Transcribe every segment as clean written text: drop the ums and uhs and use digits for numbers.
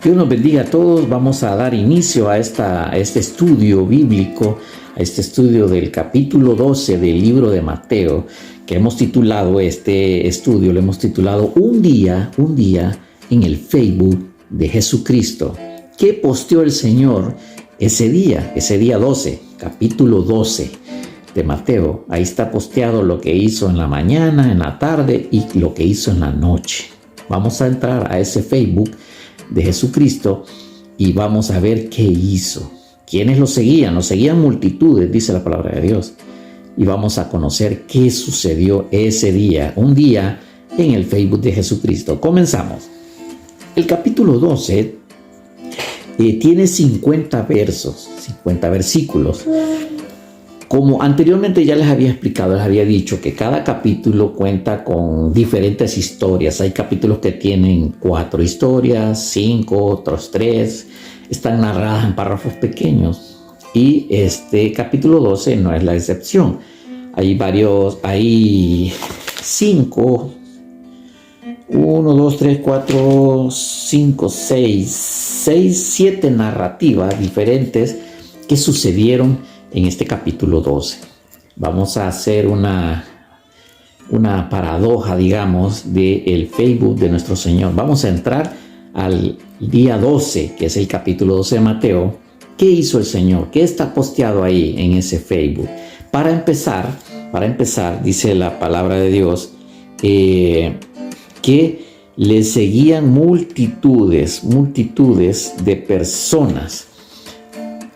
Dios nos bendiga a todos. Vamos a dar inicio a este estudio bíblico, a este estudio del capítulo 12 del libro de Mateo, que hemos titulado este estudio, lo hemos titulado Un día en el Facebook de Jesucristo. ¿Qué posteó el Señor ese día 12, capítulo 12 de Mateo? Ahí está posteado lo que hizo en la mañana, en la tarde y lo que hizo en la noche. Vamos a entrar a ese Facebook de Jesucristo y vamos a ver qué hizo. ¿Quiénes lo seguían? Lo seguían multitudes, dice la palabra de Dios. Y vamos a conocer qué sucedió ese día, un día en el Facebook de Jesucristo. Comenzamos. El capítulo 12 tiene 50 versos, 50 versículos. Como anteriormente ya les había explicado, les había dicho que cada capítulo cuenta con diferentes historias. Hay capítulos que tienen 4 historias, 5, otros 3. Están narradas en párrafos pequeños. Y este capítulo 12 no es la excepción. Hay 5, 1, 2, 3, 4, 5, 7 narrativas diferentes que sucedieron en este capítulo 12. Vamos a hacer una paradoja, digamos, del Facebook de nuestro Señor. Vamos a entrar al día 12, que es el capítulo 12 de Mateo. ¿Qué hizo el Señor? ¿Qué está posteado ahí en ese Facebook? Para empezar, dice la palabra de Dios, que le seguían multitudes de personas.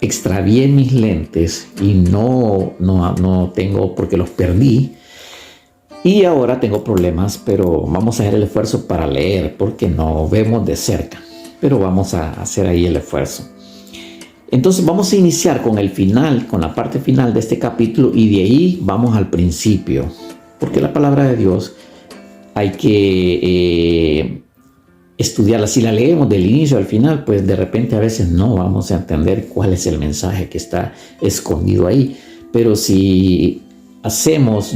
Extravié mis lentes y no tengo, porque los perdí y ahora tengo problemas, pero vamos a hacer el esfuerzo para leer porque no vemos de cerca, pero vamos a hacer ahí el esfuerzo. Entonces vamos a iniciar con el final, con la parte final de este capítulo, y de ahí vamos al principio, porque la palabra de Dios hay que estudiarla. Si la leemos del inicio al final, pues de repente a veces no vamos a entender cuál es el mensaje que está escondido ahí. Pero si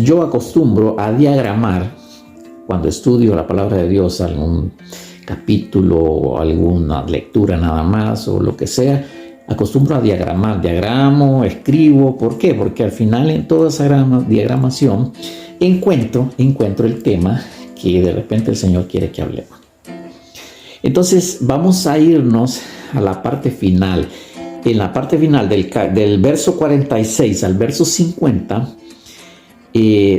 yo acostumbro a diagramar cuando estudio la palabra de Dios, algún capítulo, alguna lectura nada más o lo que sea, acostumbro a diagramo, escribo. ¿Por qué? Porque al final en toda esa diagramación encuentro el tema que de repente el Señor quiere que hablemos. Entonces vamos a irnos a la parte final. En la parte final del verso 46 al verso 50,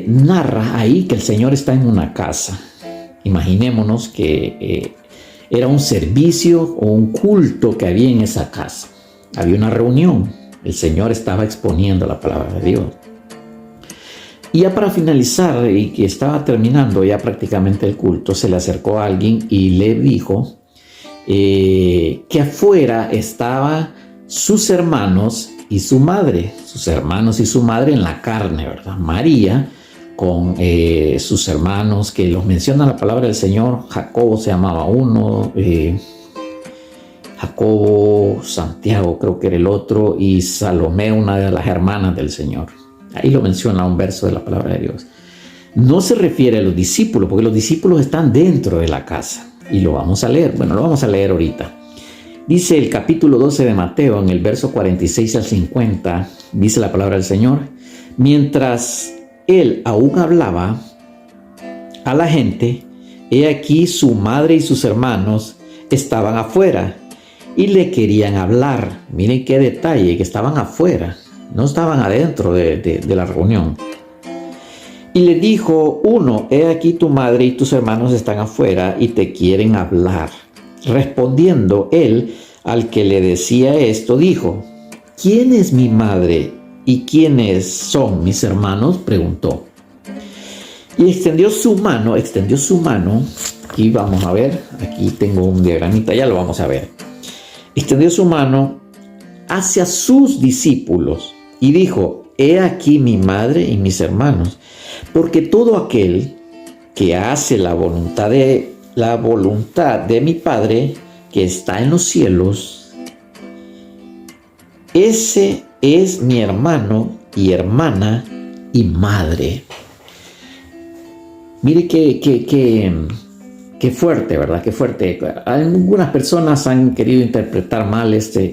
narra ahí que el Señor está en una casa. Imaginémonos que era un servicio o un culto que había en esa casa. Había una reunión. El Señor estaba exponiendo la palabra de Dios. Y ya para finalizar, y que estaba terminando ya prácticamente el culto, se le acercó a alguien y le dijo que afuera estaban sus hermanos y su madre. Sus hermanos y su madre en la carne, ¿verdad? María con sus hermanos, que los menciona la palabra del Señor. Jacobo se llamaba uno, Jacobo, Santiago creo que era el otro, y Salomé, una de las hermanas del Señor. Ahí lo menciona un verso de la palabra de Dios. No se refiere a los discípulos, porque los discípulos están dentro de la casa. Y lo vamos a leer. Bueno, lo vamos a leer ahorita. Dice el capítulo 12 de Mateo, en el verso 46 al 50, dice la palabra del Señor: mientras él aún hablaba a la gente, he aquí su madre y sus hermanos estaban afuera y le querían hablar. Miren qué detalle, que estaban afuera. No estaban adentro de la reunión. Y le dijo uno: he aquí tu madre y tus hermanos están afuera y te quieren hablar. Respondiendo él al que le decía esto, dijo: ¿quién es mi madre y quiénes son mis hermanos? Preguntó. Y extendió su mano. Aquí vamos a ver, aquí tengo un diagramita, ya lo vamos a ver. Extendió su mano hacia sus discípulos y dijo: he aquí mi madre y mis hermanos, porque todo aquel que hace la voluntad de mi Padre que está en los cielos, ese es mi hermano y hermana y madre. Mire Qué fuerte, ¿verdad? Qué fuerte. Algunas personas han querido interpretar mal este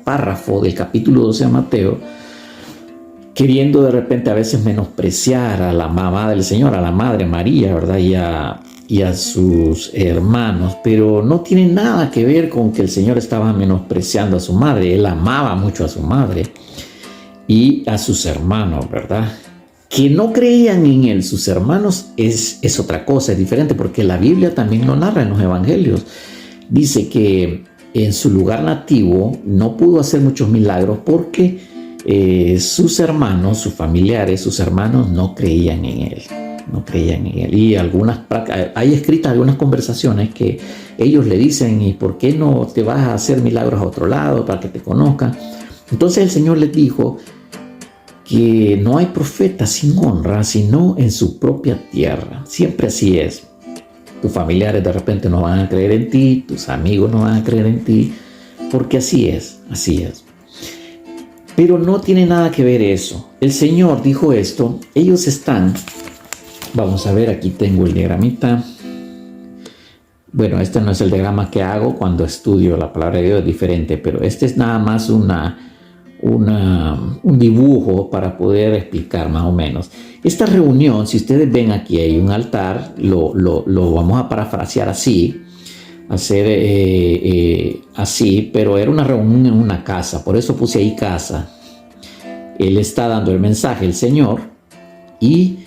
párrafo del capítulo 12 de Mateo, queriendo de repente a veces menospreciar a la mamá del Señor, a la Madre María, ¿verdad? Y a sus hermanos, pero no tiene nada que ver con que el Señor estaba menospreciando a su madre. Él amaba mucho a su madre y a sus hermanos, ¿verdad? Que no creían en él, sus hermanos, es otra cosa, es diferente, porque la Biblia también lo narra en los evangelios. Dice que en su lugar nativo no pudo hacer muchos milagros porque sus hermanos, sus familiares, sus hermanos no creían en él. No creían en él. Y hay escritas algunas conversaciones que ellos le dicen: ¿y por qué no te vas a hacer milagros a otro lado para que te conozcan? Entonces el Señor les dijo que no hay profeta sin honra, sino en su propia tierra. Siempre así es. Tus familiares de repente no van a creer en ti, tus amigos no van a creer en ti, porque así es, así es. Pero no tiene nada que ver eso. El Señor dijo esto, ellos están, vamos a ver, aquí tengo el diagramita. Bueno, este no es el diagrama que hago cuando estudio la palabra de Dios, es diferente, pero este es nada más un dibujo para poder explicar más o menos. Esta reunión, si ustedes ven aquí hay un altar, lo vamos a parafrasear así, así, pero era una reunión en una casa, por eso puse ahí casa. Él está dando el mensaje, el Señor, y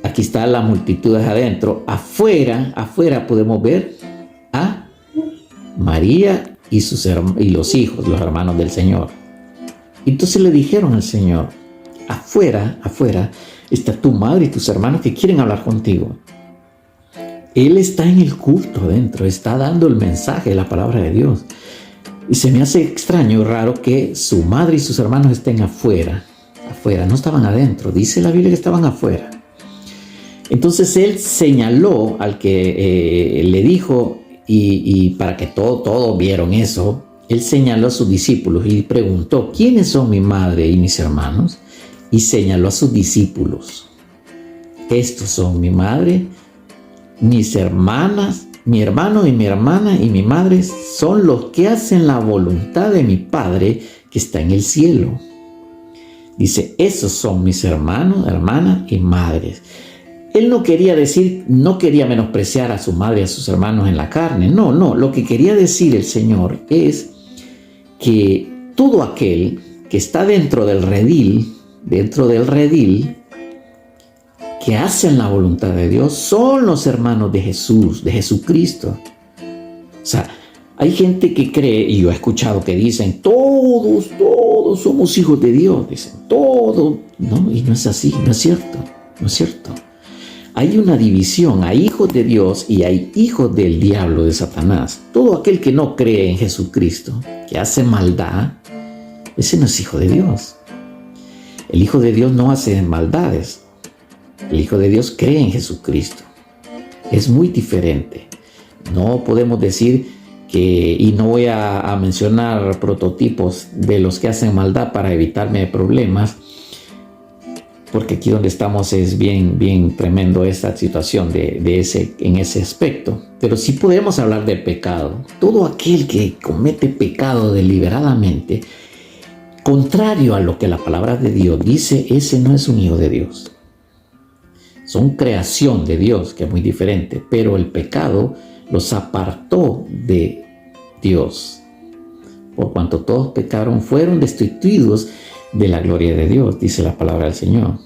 aquí está la multitud adentro. Afuera podemos ver a María y los hijos, los hermanos del Señor. Entonces le dijeron al Señor: afuera está tu madre y tus hermanos que quieren hablar contigo. Él está en el culto adentro, está dando el mensaje de la palabra de Dios. Y se me hace extraño y raro que su madre y sus hermanos estén afuera, no estaban adentro. Dice la Biblia que estaban afuera. Entonces él señaló al que le dijo, y para que todos vieron eso, él señaló a sus discípulos y preguntó: ¿quiénes son mi madre y mis hermanos? Y señaló a sus discípulos: estos son mi madre, mis hermanas, mi hermano y mi hermana y mi madre son los que hacen la voluntad de mi Padre que está en el cielo. Dice: esos son mis hermanos, hermanas y madres. Él no quería menospreciar a su madre y a sus hermanos en la carne. No, lo que quería decir el Señor es que todo aquel que está dentro del redil, que hacen la voluntad de Dios, son los hermanos de Jesús, de Jesucristo. O sea, hay gente que cree, y yo he escuchado que dicen: todos somos hijos de Dios, dicen, todos. No, y no es así, no es cierto. Hay una división, hay hijos de Dios y hay hijos del diablo, de Satanás. Todo aquel que no cree en Jesucristo, que hace maldad, ese no es hijo de Dios. El hijo de Dios no hace maldades. El hijo de Dios cree en Jesucristo. Es muy diferente. No podemos decir y no voy a mencionar prototipos de los que hacen maldad para evitarme problemas, porque aquí donde estamos es bien tremendo esta situación en ese aspecto. Pero sí podemos hablar del pecado. Todo aquel que comete pecado deliberadamente, contrario a lo que la palabra de Dios dice, ese no es un hijo de Dios. Son creación de Dios, que es muy diferente, pero el pecado los apartó de Dios. Por cuanto todos pecaron, fueron destituidos de la gloria de Dios, dice la palabra del Señor.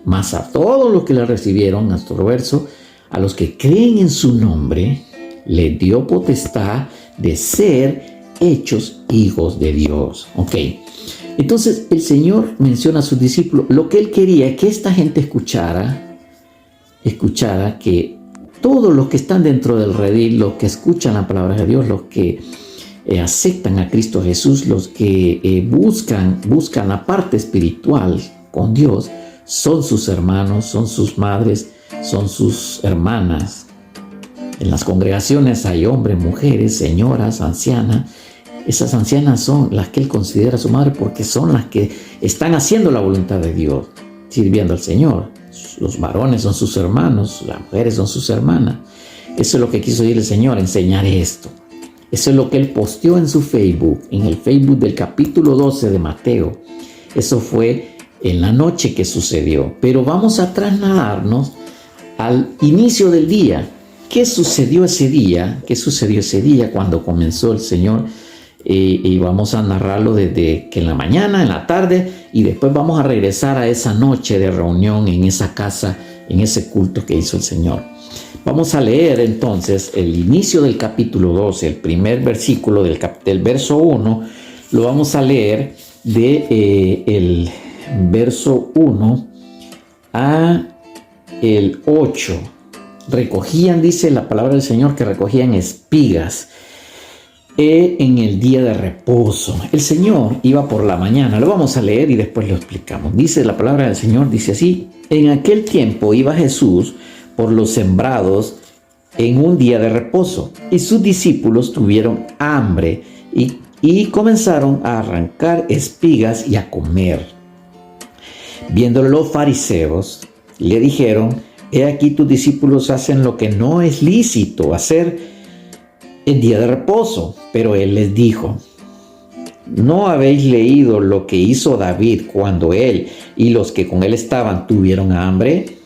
Mas a todos los que le recibieron, hasta otro verso, a los que creen en su nombre, le dio potestad de ser hechos hijos de Dios. Ok, entonces el Señor menciona a sus discípulos. Lo que Él quería es que esta gente escuchara que todos los que están dentro del redil, los que escuchan la palabra de Dios, los que aceptan a Cristo Jesús, los que buscan la parte espiritual con Dios, son sus hermanos, son sus madres, son sus hermanas. En las congregaciones hay hombres, mujeres, señoras, ancianas. Esas ancianas son las que Él considera su madre porque son las que están haciendo la voluntad de Dios, sirviendo al Señor. Los varones son sus hermanos, las mujeres son sus hermanas. Eso es lo que quiso decir el Señor, enseñar esto. Eso es lo que Él posteó en su Facebook, en el Facebook del capítulo 12 de Mateo. Eso fue en la noche que sucedió. Pero vamos a trasladarnos al inicio del día. ¿Qué sucedió ese día? ¿Qué sucedió ese día cuando comenzó el Señor? Y vamos a narrarlo desde que en la mañana, en la tarde, y después vamos a regresar a esa noche de reunión en esa casa, en ese culto que hizo el Señor. Vamos a leer entonces el inicio del capítulo 12, el primer versículo del verso 1, lo vamos a leer el verso 1 a el 8. Recogían, dice la palabra del Señor, que recogían espigas en el día de reposo. El Señor iba por la mañana, lo vamos a leer y después lo explicamos. Dice la palabra del Señor, dice así: en aquel tiempo iba Jesús por los sembrados en un día de reposo, y sus discípulos tuvieron hambre y comenzaron a arrancar espigas y a comer. Viéndolo los fariseos, le dijeron: he aquí tus discípulos hacen lo que no es lícito hacer en día de reposo. Pero él les dijo: ¿no habéis leído lo que hizo David cuando él y los que con él estaban tuvieron hambre?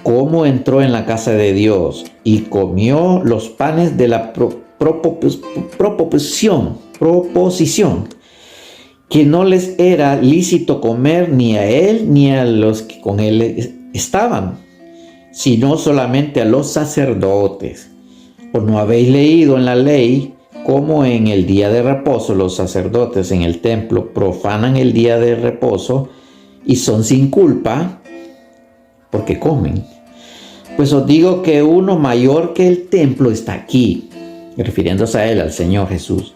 ¿Cómo entró en la casa de Dios y comió los panes de la proposición, que no les era lícito comer ni a él ni a los que con él estaban, sino solamente a los sacerdotes? ¿O no habéis leído en la ley cómo en el día de reposo los sacerdotes en el templo profanan el día de reposo y son sin culpa porque comen? Pues os digo que uno mayor que el templo está aquí, refiriéndose a él, al Señor Jesús.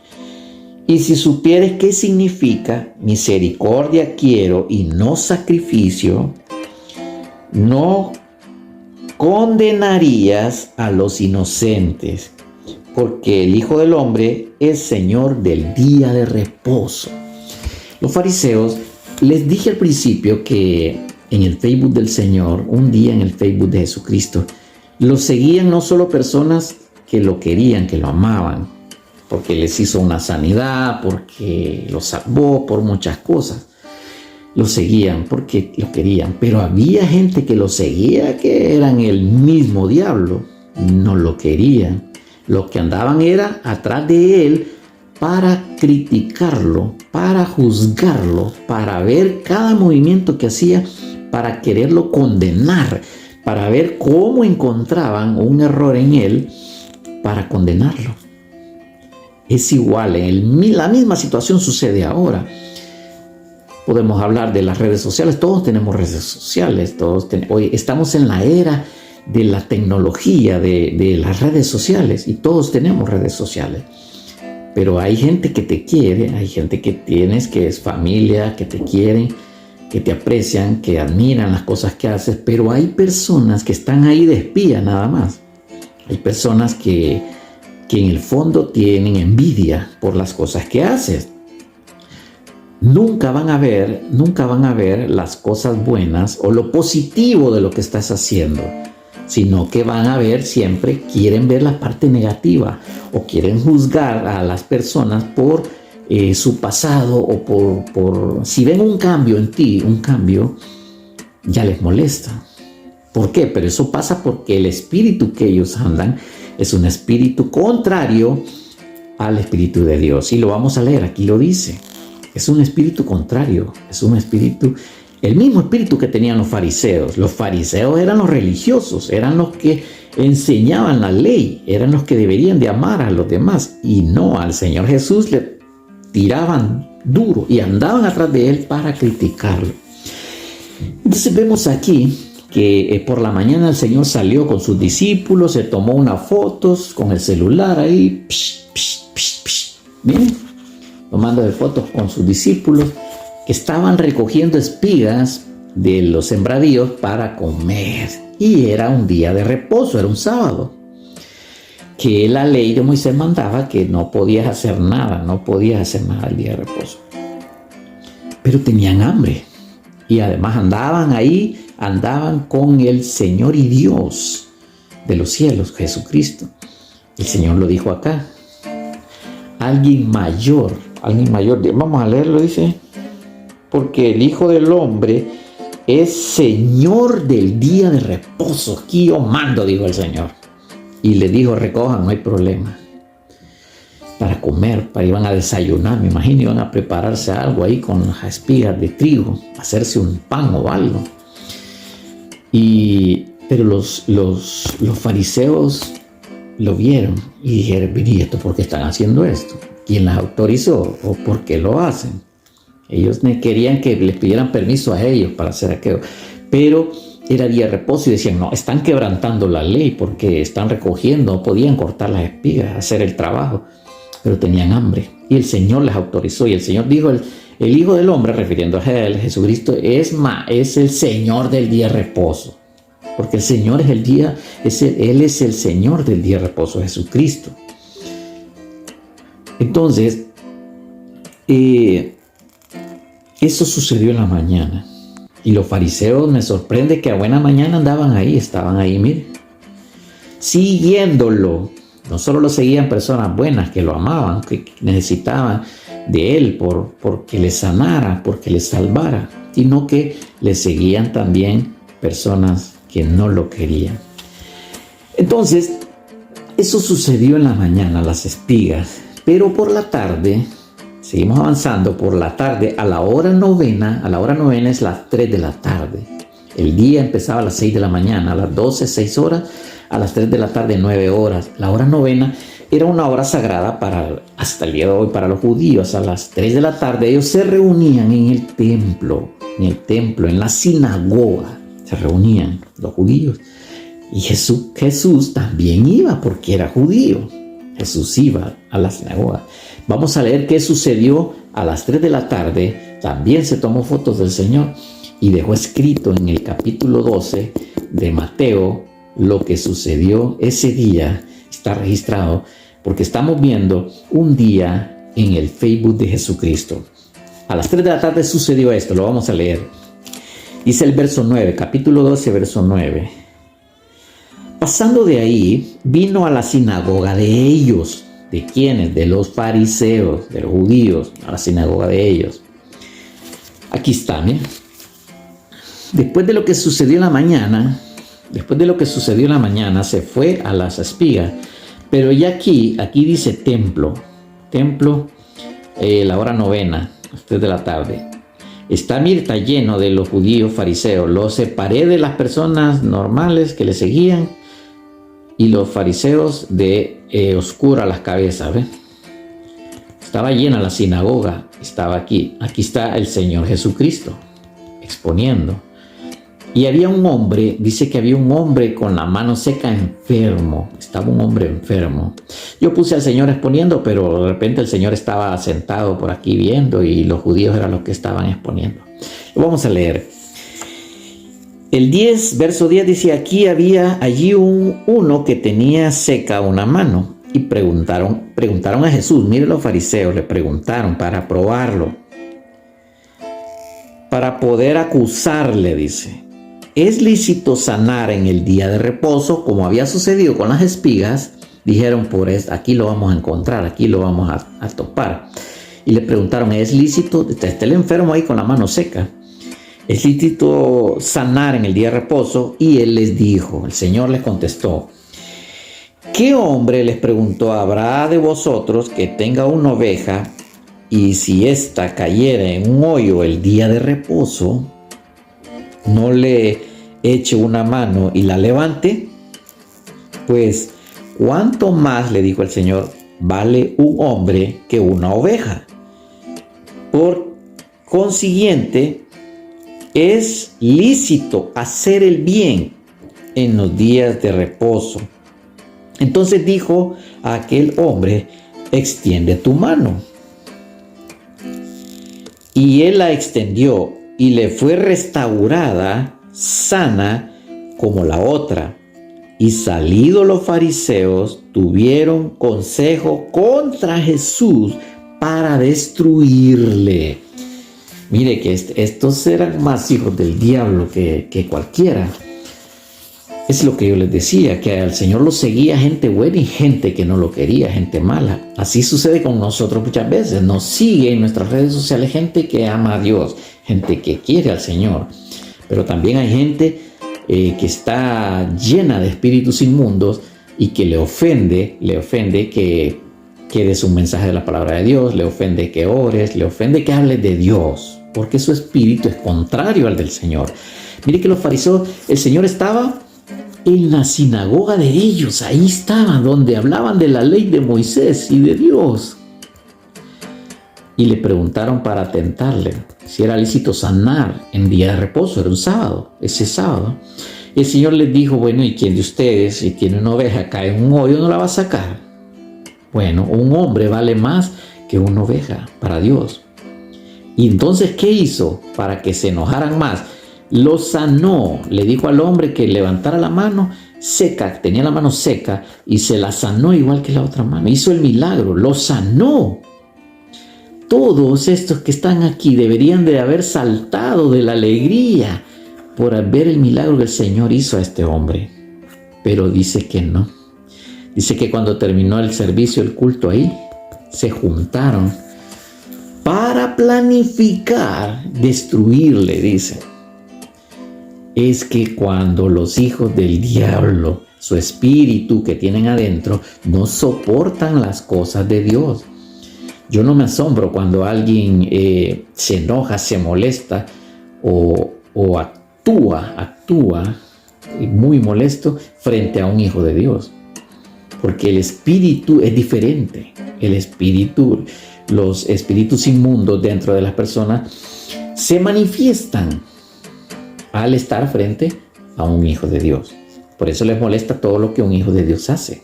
Y si supieres qué significa misericordia quiero y no sacrificio, no condenarías a los inocentes, porque el Hijo del Hombre es Señor del día de reposo. Los fariseos, les dije al principio que en el Facebook del Señor, un día en el Facebook de Jesucristo, lo seguían no solo personas que lo querían, que lo amaban, porque les hizo una sanidad, porque lo salvó, por muchas cosas. Lo seguían porque lo querían, pero había gente que lo seguía que eran el mismo diablo, no lo querían. Lo que andaban era atrás de él para criticarlo, para juzgarlo, para ver cada movimiento que hacía, para quererlo condenar, para ver cómo encontraban un error en él para condenarlo. Es igual, la misma situación sucede ahora. Podemos hablar de las redes sociales, todos tenemos redes sociales, hoy estamos en la era de la tecnología, de las redes sociales, y todos tenemos redes sociales. Pero hay gente que te quiere, hay gente que tienes, que es familia, que te quieren, que te aprecian, que admiran las cosas que haces, pero hay personas que están ahí de espía nada más. Hay personas que en el fondo tienen envidia por las cosas que haces. Nunca van a ver las cosas buenas o lo positivo de lo que estás haciendo, sino que van a ver siempre, quieren ver la parte negativa o quieren juzgar a las personas por su pasado o por si ven un cambio en ti, ya les molesta. ¿Por qué? Pero eso pasa porque el espíritu que ellos andan es un espíritu contrario al espíritu de Dios. Y lo vamos a leer, aquí lo dice. Es un espíritu contrario, es un espíritu, el mismo espíritu que tenían los fariseos. Los fariseos eran los religiosos, eran los que enseñaban la ley, eran los que deberían de amar a los demás. Y no, al Señor Jesús le tiraban duro y andaban atrás de él para criticarlo. Entonces vemos aquí que por la mañana el Señor salió con sus discípulos, se tomó unas fotos con el celular ahí, miren, tomando de fotos con sus discípulos que estaban recogiendo espigas de los sembradíos para comer. Y era un día de reposo, era un sábado, que la ley de Moisés mandaba que no podías hacer nada el día de reposo. Pero tenían hambre y además andaban con el Señor y Dios de los cielos, Jesucristo. El Señor lo dijo acá. Alguien mayor, vamos a leerlo, dice, porque el Hijo del Hombre es Señor del día de reposo. Aquí yo mando, dijo el Señor. Y le dijo, recojan, no hay problema. Para comer, iban a desayunar, me imagino, iban a prepararse algo ahí con las espigas de trigo, hacerse un pan o algo. Pero los fariseos lo vieron y dijeron, ¿y esto por qué están haciendo esto? ¿Quién las autorizó o por qué lo hacen? Ellos querían que les pidieran permiso a ellos para hacer aquello, pero era día de reposo y decían, no, están quebrantando la ley porque están recogiendo, no podían cortar las espigas, hacer el trabajo, pero tenían hambre y el Señor les autorizó. Y el Señor dijo, el Hijo del Hombre, refiriendo a él, Jesucristo, es el Señor del día de reposo. Porque el Señor es Él es el Señor del día de reposo, Jesucristo. Entonces, eso sucedió en la mañana. Y los fariseos, me sorprende que a buena mañana estaban ahí, miren, siguiéndolo. No solo lo seguían personas buenas que lo amaban, que necesitaban de Él porque les sanara, porque les salvara, sino que le seguían también personas que no lo querían. Entonces, eso sucedió en la mañana, las espigas, pero por la tarde, seguimos avanzando, por la tarde, a la hora novena es las 3 de la tarde. El día empezaba a las 6 de la mañana, a las 12, 6 horas, a las 3 de la tarde, 9 horas. La hora novena era una hora sagrada hasta el día de hoy para los judíos. A las 3 de la tarde ellos se reunían en el templo, en la sinagoga. Se reunían los judíos y Jesús también iba porque era judío. Jesús iba a la sinagoga. Vamos a leer qué sucedió a las 3 de la tarde. También se tomó fotos del Señor y dejó escrito en el capítulo 12 de Mateo lo que sucedió ese día. Está registrado porque estamos viendo un día en el Facebook de Jesucristo. A las 3 de la tarde sucedió esto, lo vamos a leer. Dice el verso 9, capítulo 12, verso 9. Pasando de ahí, vino a la sinagoga de ellos. ¿De quiénes? De los fariseos, de los judíos, a la sinagoga de ellos. Aquí está, ¿eh? Después de lo que sucedió en la mañana, se fue a las espigas. Pero ya aquí dice templo, la hora novena, a las 3 de la tarde. Está lleno de los judíos fariseos. Los separé de las personas normales que le seguían y los fariseos de oscura las cabezas. ¿Ven? Estaba llena la sinagoga. Estaba aquí. Aquí está el Señor Jesucristo exponiendo. Y había un hombre, dice que había un hombre con la mano seca enfermo. Estaba un hombre enfermo. Yo puse al Señor exponiendo, pero de repente el Señor estaba sentado por aquí viendo y los judíos eran los que estaban exponiendo. Lo vamos a leer. El 10, verso 10 dice, había allí uno que tenía seca una mano. Y preguntaron a Jesús, mire los fariseos, le preguntaron para probarlo, para poder acusarle, dice. ¿Es lícito sanar en el día de reposo, como había sucedido con las espigas? Dijeron, aquí lo vamos a encontrar, aquí lo vamos a topar. Y le preguntaron, ¿es lícito? Está el enfermo ahí con la mano seca. ¿Es lícito sanar en el día de reposo? Y él les dijo, el Señor les contestó, ¿qué hombre, les preguntó, habrá de vosotros que tenga una oveja y si ésta cayera en un hoyo el día de reposo, no le eche una mano y la levante? Pues, ¿cuánto más, le dijo el Señor, vale un hombre que una oveja? Por consiguiente, es lícito hacer el bien en los días de reposo. Entonces dijo a aquel hombre, extiende tu mano. Y él la extendió y le fue restaurada, sana como la otra. Y salidos los fariseos, tuvieron consejo contra Jesús para destruirle. Mire que estos eran más hijos del diablo que cualquiera. Es lo que yo les decía, que al Señor lo seguía gente buena y gente que no lo quería, gente mala. Así sucede con nosotros muchas veces. Nos sigue en nuestras redes sociales gente que ama a Dios, gente que quiere al Señor. Pero también hay gente que está llena de espíritus inmundos y que le ofende que des un mensaje de la palabra de Dios, le ofende que ores, le ofende que hables de Dios, porque su espíritu es contrario al del Señor. Mire que los fariseos, el Señor estaba en la sinagoga de ellos, ahí estaban, donde hablaban de la ley de Moisés y de Dios. Y le preguntaron para tentarle si era lícito sanar en día de reposo, era un sábado, ese sábado. Y el Señor les dijo, bueno, ¿y quién de ustedes, si tiene una oveja, cae en un hoyo, no la va a sacar? Bueno, un hombre vale más que una oveja para Dios. Y entonces, ¿qué hizo? Para que se enojaran más, lo sanó, le dijo al hombre que levantara la mano seca, tenía la mano seca, y se la sanó igual que la otra mano. Hizo el milagro, lo sanó. Todos estos que están aquí deberían de haber saltado de la alegría por ver el milagro que el Señor hizo a este hombre. Pero dice que no. Dice que cuando terminó el servicio, el culto ahí, se juntaron para planificar destruirle, dice. Es que cuando los hijos del diablo, su espíritu que tienen adentro, no soportan las cosas de Dios. Yo no me asombro cuando alguien se enoja, se molesta o actúa muy molesto frente a un hijo de Dios. Porque el espíritu es diferente. Los espíritus inmundos dentro de las personas se manifiestan al estar frente a un hijo de Dios. Por eso les molesta todo lo que un hijo de Dios hace.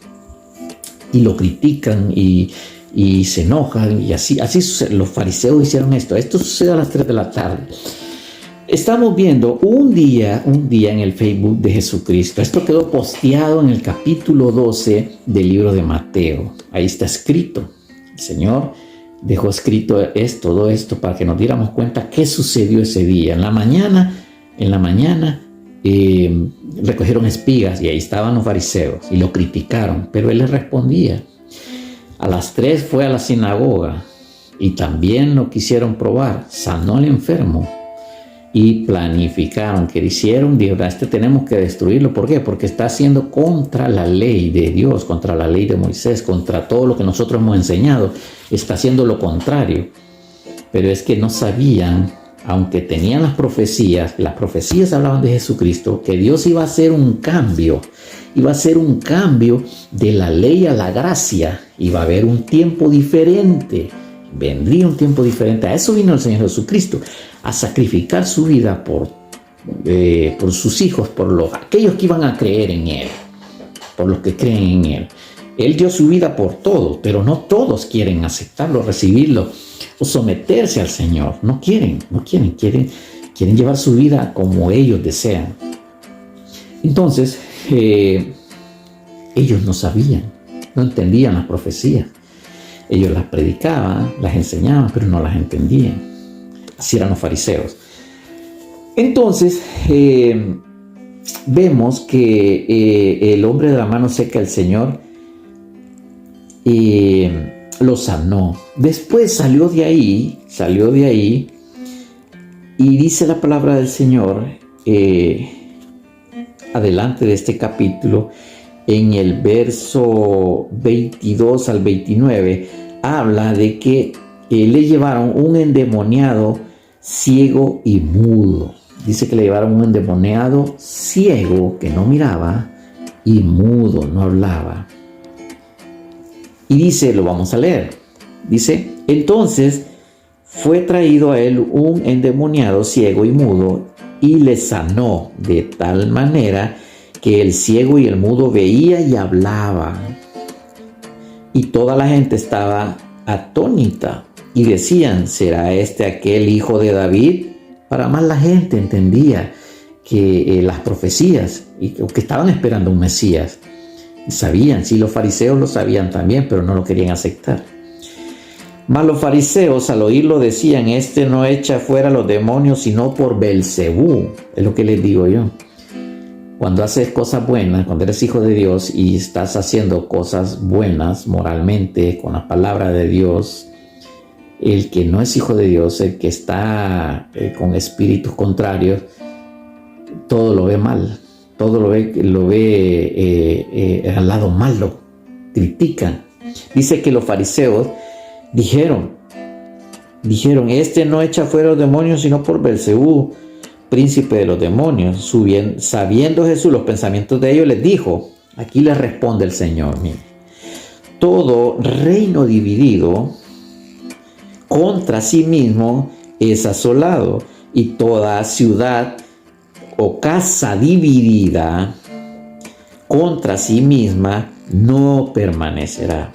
Y lo critican y se enojan. Y así sucede. Los fariseos hicieron esto. Esto sucede a las 3 de la tarde. Estamos viendo un día en el Facebook de Jesucristo. Esto quedó posteado en el capítulo 12 del libro de Mateo. Ahí está escrito. El Señor dejó escrito todo esto para que nos diéramos cuenta qué sucedió ese día. En la mañana recogieron espigas y ahí estaban los fariseos y lo criticaron, pero él les respondía. A las 3 fue a la sinagoga y también lo quisieron probar. Sanó al enfermo. Y planificaron, que hicieron, dijeron, tenemos que destruirlo. ¿Por qué? Porque está haciendo contra la ley de Dios, contra la ley de Moisés, contra todo lo que nosotros hemos enseñado. Está haciendo lo contrario. Pero es que no sabían, aunque tenían las profecías hablaban de Jesucristo, que Dios iba a hacer un cambio. Iba a hacer un cambio de la ley a la gracia. Iba a haber un tiempo diferente. Vendría un tiempo diferente. A eso vino el Señor Jesucristo, a sacrificar su vida por sus hijos, por aquellos que iban a creer en Él, por los que creen en Él. Él dio su vida por todos, pero no todos quieren aceptarlo, recibirlo o someterse al Señor. No quieren llevar su vida como ellos desean. Entonces, ellos no sabían, no entendían las profecías. Ellos las predicaban, las enseñaban, pero no las entendían. Así eran los fariseos. Entonces, vemos que el hombre de la mano seca, el Señor, lo sanó. Después salió de ahí, y dice la palabra del Señor, adelante de este capítulo, en el verso 22 al 29, habla de que le llevaron un endemoniado ciego y mudo. Dice que le llevaron un endemoniado ciego que no miraba y mudo, no hablaba. Y dice, lo vamos a leer. Dice, entonces fue traído a él un endemoniado ciego y mudo y le sanó de tal manera que el ciego y el mudo veía y hablaba. Y toda la gente estaba atónita y decían, ¿será este aquel hijo de David? Para más la gente entendía que las profecías y que estaban esperando un Mesías. Y sabían, sí, los fariseos lo sabían también, pero no lo querían aceptar. Mas los fariseos al oírlo decían, este no echa fuera los demonios sino por Belcebú. Es lo que les digo yo. Cuando haces cosas buenas, cuando eres hijo de Dios y estás haciendo cosas buenas moralmente, con la palabra de Dios, el que no es hijo de Dios, el que está con espíritus contrarios, todo lo ve mal, todo lo ve al lado malo, critican. Dice que los fariseos dijeron, este no echa fuera los demonios sino por Belcebú, príncipe de los demonios. Sabiendo Jesús los pensamientos de ellos, les dijo, aquí les responde el Señor, mire, todo reino dividido contra sí mismo es asolado, y toda ciudad o casa dividida contra sí misma no permanecerá.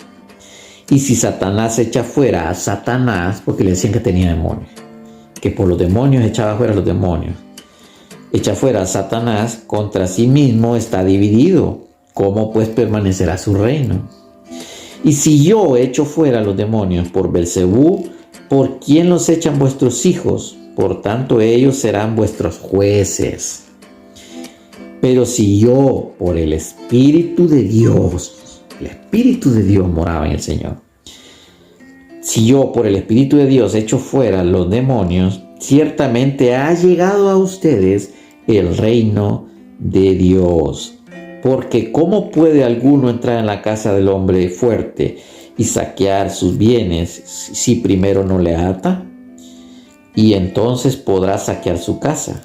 Y si Satanás echa fuera a Satanás, porque le decían que tenía demonios, que por los demonios echaba fuera a los demonios, echa fuera a Satanás, contra sí mismo está dividido. ¿Cómo pues permanecerá su reino? Y si yo echo fuera a los demonios por Belcebú, ¿por quién los echan vuestros hijos? Por tanto, ellos serán vuestros jueces. Pero si yo, por el Espíritu de Dios, el Espíritu de Dios moraba en el Señor, si yo por el Espíritu de Dios echo fuera los demonios, ciertamente ha llegado a ustedes el reino de Dios. Porque ¿cómo puede alguno entrar en la casa del hombre fuerte y saquear sus bienes si primero no le ata? Y entonces podrá saquear su casa.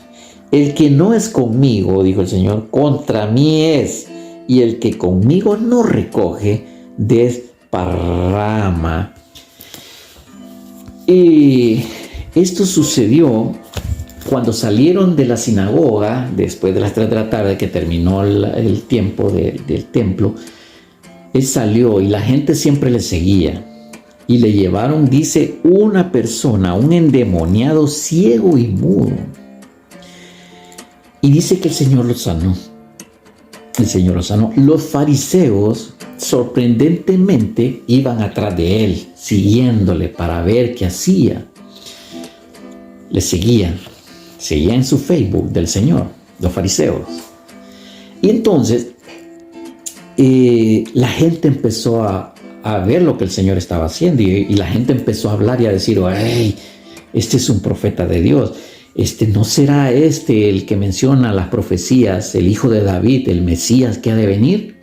El que no es conmigo, dijo el Señor, contra mí es, y el que conmigo no recoge, desparrama. Y esto sucedió cuando salieron de la sinagoga, después de las 3 de la tarde que terminó el tiempo del templo. Él salió y la gente siempre le seguía. Y le llevaron, dice, una persona, un endemoniado ciego y mudo. Y dice que el Señor lo sanó. El Señor lo sanó. Los fariseos, sorprendentemente, iban atrás de él, siguiéndole para ver qué hacía. Le seguían en su Facebook del Señor, los fariseos. Y entonces, la gente empezó a ver lo que el Señor estaba haciendo y la gente empezó a hablar y a decir, hey, este es un profeta de Dios. ¿No será el que menciona las profecías, el hijo de David, el Mesías que ha de venir?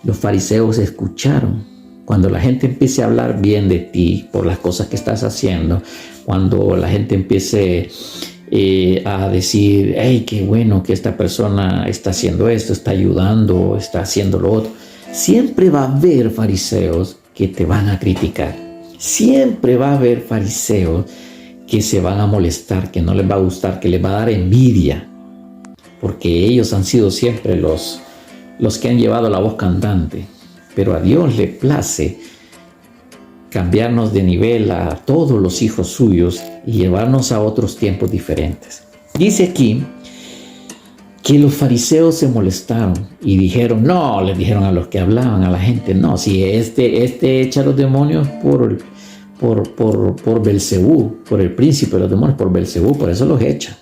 Los fariseos escucharon. Cuando la gente empiece a hablar bien de ti por las cosas que estás haciendo, cuando la gente empiece a decir, hey, qué bueno que esta persona está haciendo esto, está ayudando, está haciendo lo otro, siempre va a haber fariseos que te van a criticar. Siempre va a haber fariseos que se van a molestar, que no les va a gustar, que les va a dar envidia, porque ellos han sido siempre los que han llevado la voz cantante. Pero a Dios le place cambiarnos de nivel a todos los hijos suyos y llevarnos a otros tiempos diferentes. Dice aquí que los fariseos se molestaron y dijeron, no, les dijeron a los que hablaban, a la gente, no, si este echa los demonios por Belcebú, por el príncipe de los demonios, por Belcebú, por eso los echa.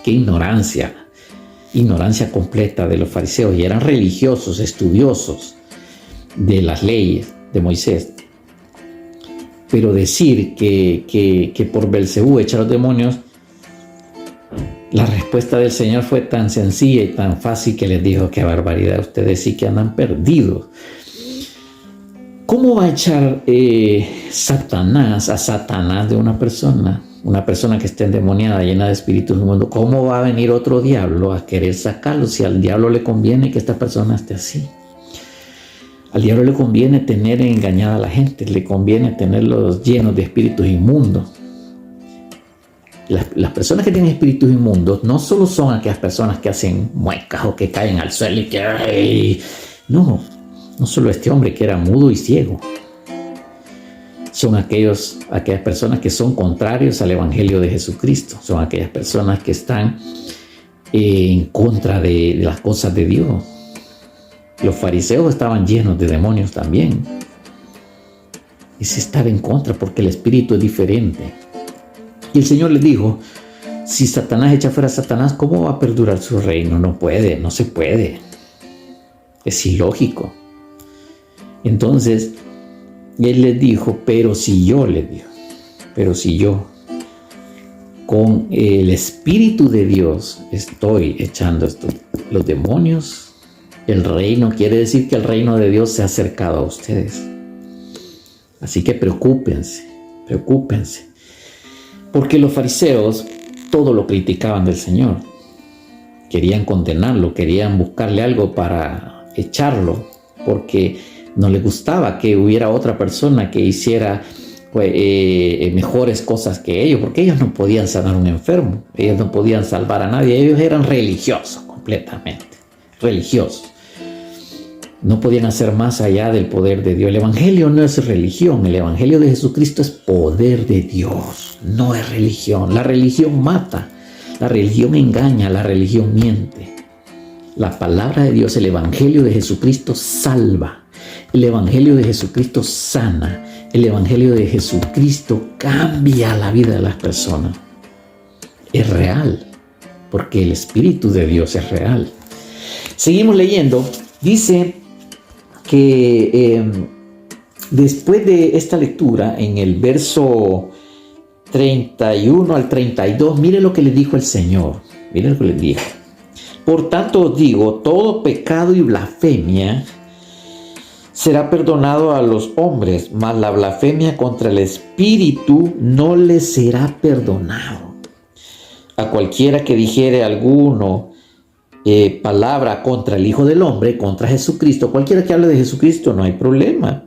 Qué ignorancia completa de los fariseos, y eran religiosos, estudiosos de las leyes de Moisés. Pero decir que por Belcebú echa los demonios, la respuesta del Señor fue tan sencilla y tan fácil que les dijo, qué barbaridad, ustedes sí que andan perdidos. ¿Cómo va a echar Satanás a Satanás de una persona? Una persona que esté endemoniada, llena de espíritus inmundos. ¿Cómo va a venir otro diablo a querer sacarlo si al diablo le conviene que esta persona esté así? Al diablo le conviene tener engañada a la gente, le conviene tenerlos llenos de espíritus inmundos. Las personas que tienen espíritus inmundos no solo son aquellas personas que hacen muecas o que caen al suelo y que... ¡ay! No solo este hombre que era mudo y ciego. Son aquellas personas que son contrarios al Evangelio de Jesucristo. Son aquellas personas que están en contra de las cosas de Dios. Los fariseos estaban llenos de demonios también. Es estar en contra porque el espíritu es diferente. Y el Señor les dijo, Si Satanás echa fuera a Satanás, ¿cómo va a perdurar su reino? No puede, no se puede. Es ilógico. Entonces, él les dijo, pero si yo con el Espíritu de Dios estoy echando los demonios, el reino, quiere decir que el reino de Dios se ha acercado a ustedes. Así que preocúpense. Porque los fariseos todo lo criticaban del Señor. Querían condenarlo, querían buscarle algo para echarlo, porque no les gustaba que hubiera otra persona que hiciera mejores cosas que ellos, porque ellos no podían sanar a un enfermo, ellos no podían salvar a nadie, ellos eran religiosos, completamente religiosos. No podían hacer más allá del poder de Dios. El Evangelio no es religión, el Evangelio de Jesucristo es poder de Dios, no es religión. La religión mata, la religión engaña, la religión miente. La palabra de Dios, el Evangelio de Jesucristo salva, el Evangelio de Jesucristo sana, el Evangelio de Jesucristo cambia la vida de las personas. Es real, porque el Espíritu de Dios es real. Seguimos leyendo, dice que después de esta lectura, en el verso 31 al 32, mire lo que le dijo el Señor. Mire lo que le dijo. Por tanto os digo, todo pecado y blasfemia será perdonado a los hombres, mas la blasfemia contra el Espíritu no le será perdonado. A cualquiera que dijere alguno palabra contra el Hijo del Hombre, contra Jesucristo, cualquiera que hable de Jesucristo, no hay problema,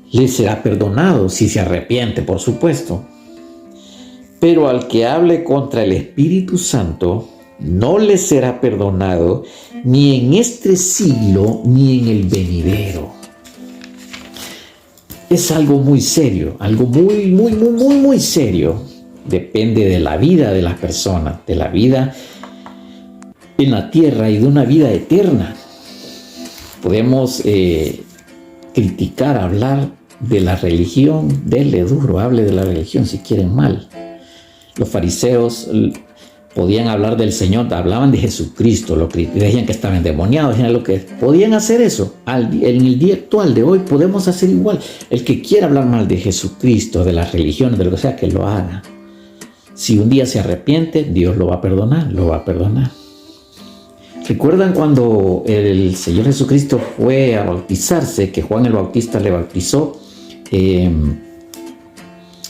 le será perdonado si se arrepiente, por supuesto. Pero al que hable contra el Espíritu Santo, no le será perdonado ni en este siglo ni en el venidero. Es algo muy serio, algo muy serio. Depende de la vida de las personas, de la vida en la tierra y de una vida eterna. Podemos criticar, hablar de la religión, denle duro, hable de la religión si quieren mal. Los fariseos podían hablar del Señor, hablaban de Jesucristo, decían que estaban endemoniados, decían lo que podían hacer eso. En el día actual de hoy podemos hacer igual. El que quiera hablar mal de Jesucristo, de las religiones, de lo que sea, que lo haga. Si un día se arrepiente, Dios lo va a perdonar, lo va a perdonar. ¿Recuerdan cuando el Señor Jesucristo fue a bautizarse, que Juan el Bautista le bautizó?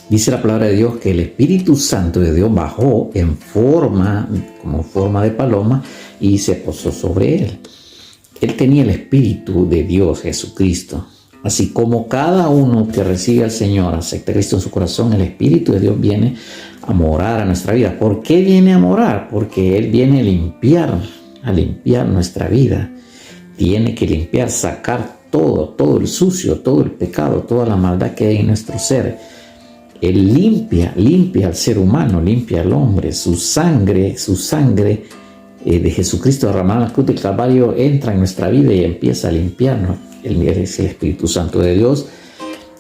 Dice la palabra de Dios que el Espíritu Santo de Dios bajó como forma de paloma y se posó sobre él. Él tenía el Espíritu de Dios, Jesucristo. Así como cada uno que recibe al Señor, acepta a Cristo en su corazón, el Espíritu de Dios viene a morar a nuestra vida. ¿Por qué viene a morar? Porque Él viene a limpiar nuestra vida. Tiene que limpiar, sacar todo el sucio, todo el pecado, toda la maldad que hay en nuestro ser. Él limpia al ser humano, limpia al hombre. Su sangre de Jesucristo derramada en la cruz del Calvario entra en nuestra vida y empieza a limpiarnos. Él es el Espíritu Santo de Dios.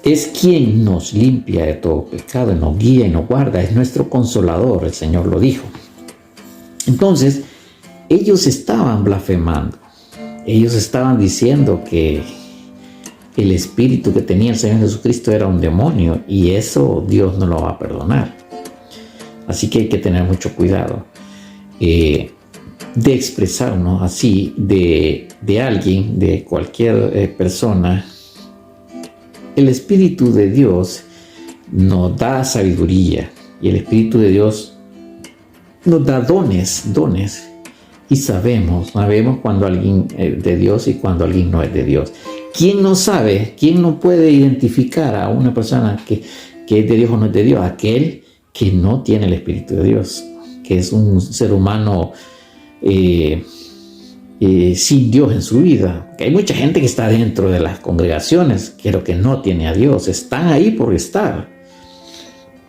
Es quien nos limpia de todo pecado, nos guía y nos guarda. Es nuestro consolador, el Señor lo dijo. Entonces, ellos estaban blasfemando. Ellos estaban diciendo que el espíritu que tenía el Señor Jesucristo era un demonio, y eso Dios no lo va a perdonar. Así que hay que tener mucho cuidado de expresarnos así de alguien, de cualquier persona. El Espíritu de Dios nos da sabiduría, y el Espíritu de Dios nos da dones, y sabemos cuando alguien es de Dios y cuando alguien no es de Dios. ¿Quién no sabe? ¿Quién no puede identificar a una persona que es de Dios o no es de Dios? Aquel que no tiene el Espíritu de Dios, que es un ser humano sin Dios en su vida. Que hay mucha gente que está dentro de las congregaciones, pero que no tiene a Dios. Están ahí por estar,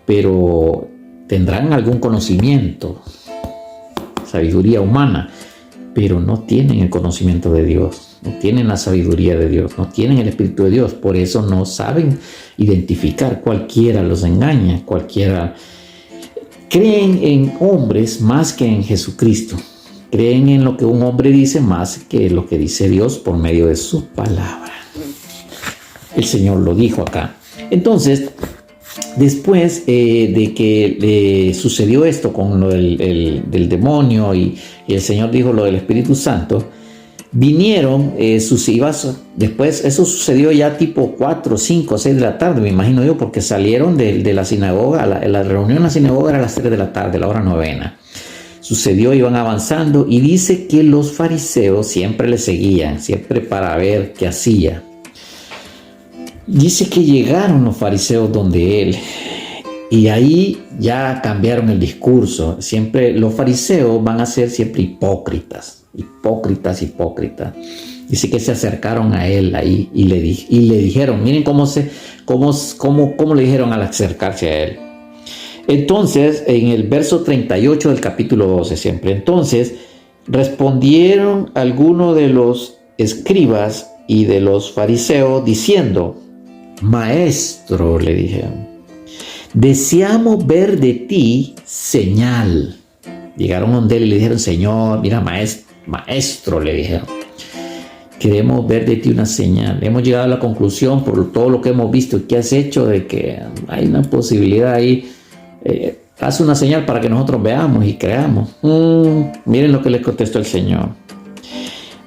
pero tendrán algún conocimiento, sabiduría humana, pero no tienen el conocimiento de Dios, no tienen la sabiduría de Dios, no tienen el Espíritu de Dios. Por eso no saben identificar. Cualquiera los engaña, cualquiera creen en hombres más que en Jesucristo. Creen en lo que un hombre dice más que lo que dice Dios por medio de su palabra. El Señor lo dijo acá. Entonces, después de que sucedió esto con lo del demonio y el Señor dijo lo del Espíritu Santo, vinieron sus ibas. Después eso sucedió ya tipo 4, 5, 6 de la tarde, me imagino yo, porque salieron de la sinagoga. La reunión en la sinagoga era a las 3 de la tarde, la hora novena. Sucedió, iban avanzando y dice que los fariseos siempre le seguían, siempre para ver qué hacía. Dice que llegaron los fariseos donde él y ahí ya cambiaron el discurso. Siempre los fariseos van a ser siempre hipócritas. Dice que se acercaron a él ahí y le dijeron, miren cómo le dijeron al acercarse a él. Entonces, en el verso 38 del capítulo 12 siempre, entonces respondieron algunos de los escribas y de los fariseos diciendo, Maestro, le dijeron, deseamos ver de ti señal. Llegaron donde él y le dijeron, Señor, mira, maestro, le dijeron, queremos ver de ti una señal. Hemos llegado a la conclusión por todo lo que hemos visto y que has hecho de que hay una posibilidad ahí. Haz una señal para que nosotros veamos y creamos. Miren lo que le contestó el Señor.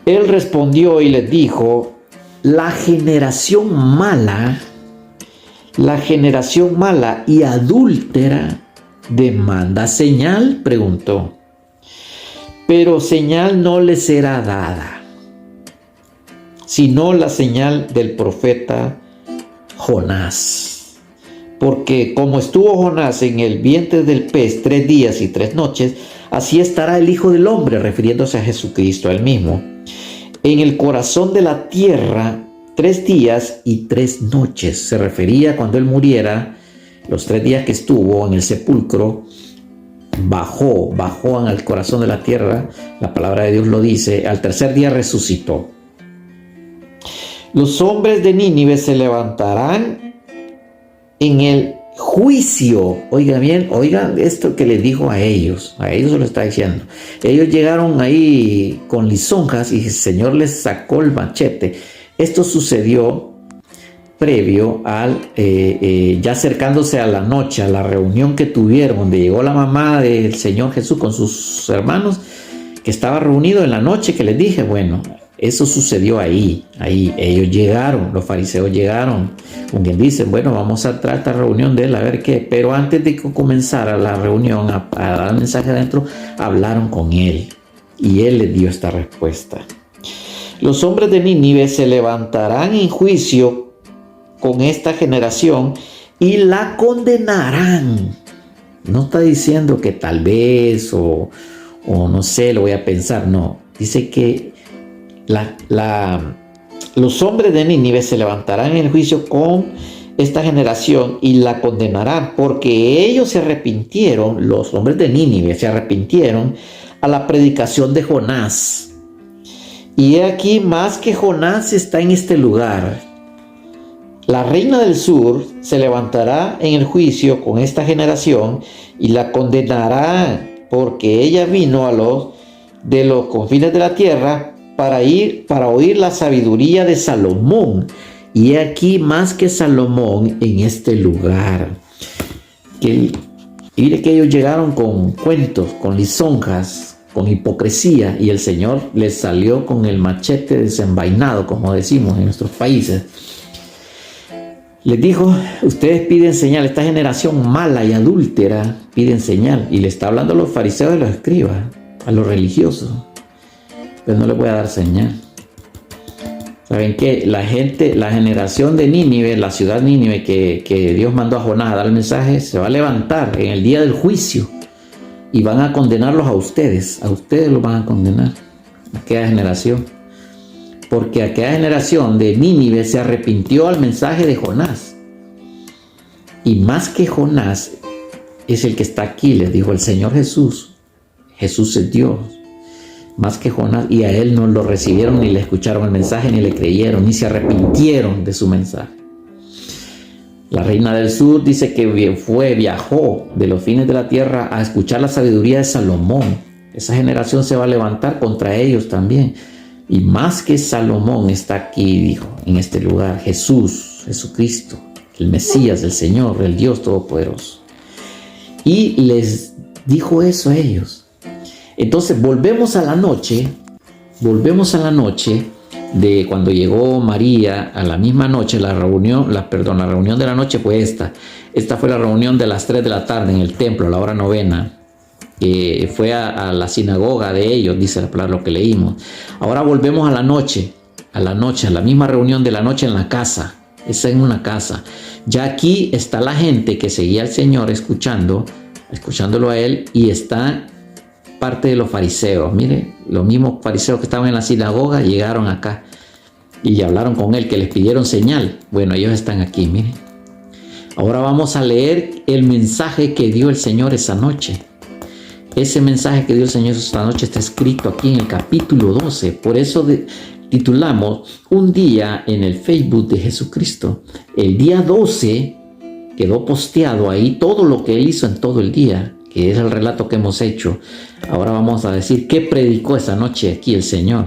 Él respondió y les dijo, la generación mala y adúltera demanda señal, preguntó. Pero señal no le será dada, sino la señal del profeta Jonás. Porque como estuvo Jonás en el vientre del pez 3 días y 3 noches, así estará el Hijo del Hombre, refiriéndose a Jesucristo, él mismo, en el corazón de la tierra 3 días y 3 noches. Se refería cuando él muriera, los 3 días que estuvo en el sepulcro, bajó en el corazón de la tierra, la palabra de Dios lo dice, al 3er día resucitó. Los hombres de Nínive se levantarán en el juicio. Oigan bien, oigan esto que les dijo a ellos se lo está diciendo. Ellos llegaron ahí con lisonjas y el Señor les sacó el machete. Esto sucedió previo al, ya acercándose a la noche, a la reunión que tuvieron, donde llegó la mamá del Señor Jesús con sus hermanos, que estaba reunido en la noche que les dije. Bueno, eso sucedió ahí ellos llegaron, los fariseos llegaron, con quien dicen, bueno, vamos a tratar esta reunión de él, a ver qué, pero antes de que comenzara la reunión a dar el mensaje adentro, hablaron con él, y él les dio esta respuesta. Los hombres de Nínive se levantarán en juicio con esta generación y la condenarán. No está diciendo que tal vez o no sé, lo voy a pensar, no, dice que los hombres de Nínive se levantarán en el juicio con esta generación y la condenarán, porque ellos se arrepintieron, los hombres de Nínive se arrepintieron a la predicación de Jonás. Y he aquí, más que Jonás está en este lugar. La reina del sur se levantará en el juicio con esta generación y la condenará, porque ella vino de los confines de la tierra para oír la sabiduría de Salomón. Y he aquí, más que Salomón en este lugar. Mire que ellos llegaron con cuentos, con lisonjas, con hipocresía, y el Señor les salió con el machete desenvainado, como decimos en nuestros países. Les dijo, ustedes piden señal, esta generación mala y adúltera piden señal. Y le está hablando a los fariseos y los escribas, a los religiosos. Pero no les voy a dar señal. ¿Saben qué? La generación de Nínive, la ciudad Nínive que Dios mandó a Jonás a dar el mensaje, se va a levantar en el día del juicio y van a condenarlos a ustedes los van a condenar, aquella generación. Porque aquella generación de Nínive se arrepintió al mensaje de Jonás. Y más que Jonás es el que está aquí, les dijo el Señor Jesús. Jesús es Dios. Más que Jonás, y a él no lo recibieron, ni le escucharon el mensaje, ni le creyeron, ni se arrepintieron de su mensaje. La reina del sur dice que viajó de los fines de la tierra a escuchar la sabiduría de Salomón. Esa generación se va a levantar contra ellos también. Y más que Salomón está aquí, dijo, en este lugar, Jesucristo, el Mesías, el Señor, el Dios Todopoderoso. Y les dijo eso a ellos. Entonces volvemos a la noche de cuando llegó María, a la misma noche, la reunión de la noche fue esta. Esta fue la reunión de las 3 de la tarde en el templo, a la hora novena. Fue a la sinagoga de ellos, dice la palabra, lo que leímos. Ahora volvemos a la noche, a la misma reunión de la noche en la casa. Es en una casa. Ya aquí está la gente que seguía al Señor escuchándolo a Él, y está parte de los fariseos. Mire, los mismos fariseos que estaban en la sinagoga llegaron acá y hablaron con Él, que les pidieron señal. Bueno, ellos están aquí, mire. Ahora vamos a leer el mensaje que dio el Señor esa noche. Ese mensaje que dio el Señor esta noche está escrito aquí en el capítulo 12. Por eso titulamos Un día en el Facebook de Jesucristo. El día 12 quedó posteado ahí todo lo que Él hizo en todo el día, que es el relato que hemos hecho. Ahora vamos a decir qué predicó esa noche aquí el Señor.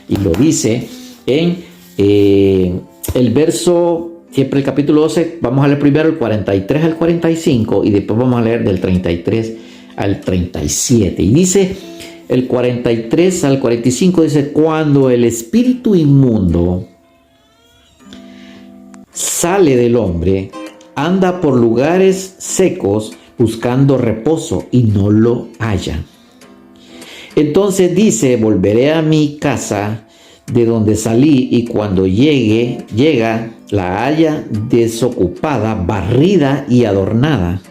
Y lo dice en el verso, siempre el capítulo 12, vamos a leer primero el 43 al 45 y después vamos a leer del 33 al 37. Y dice el 43 al 45, dice: cuando el espíritu inmundo sale del hombre, anda por lugares secos buscando reposo y no lo halla. Entonces dice: volveré a mi casa de donde salí, y cuando llega, la halla desocupada, barrida y adornada.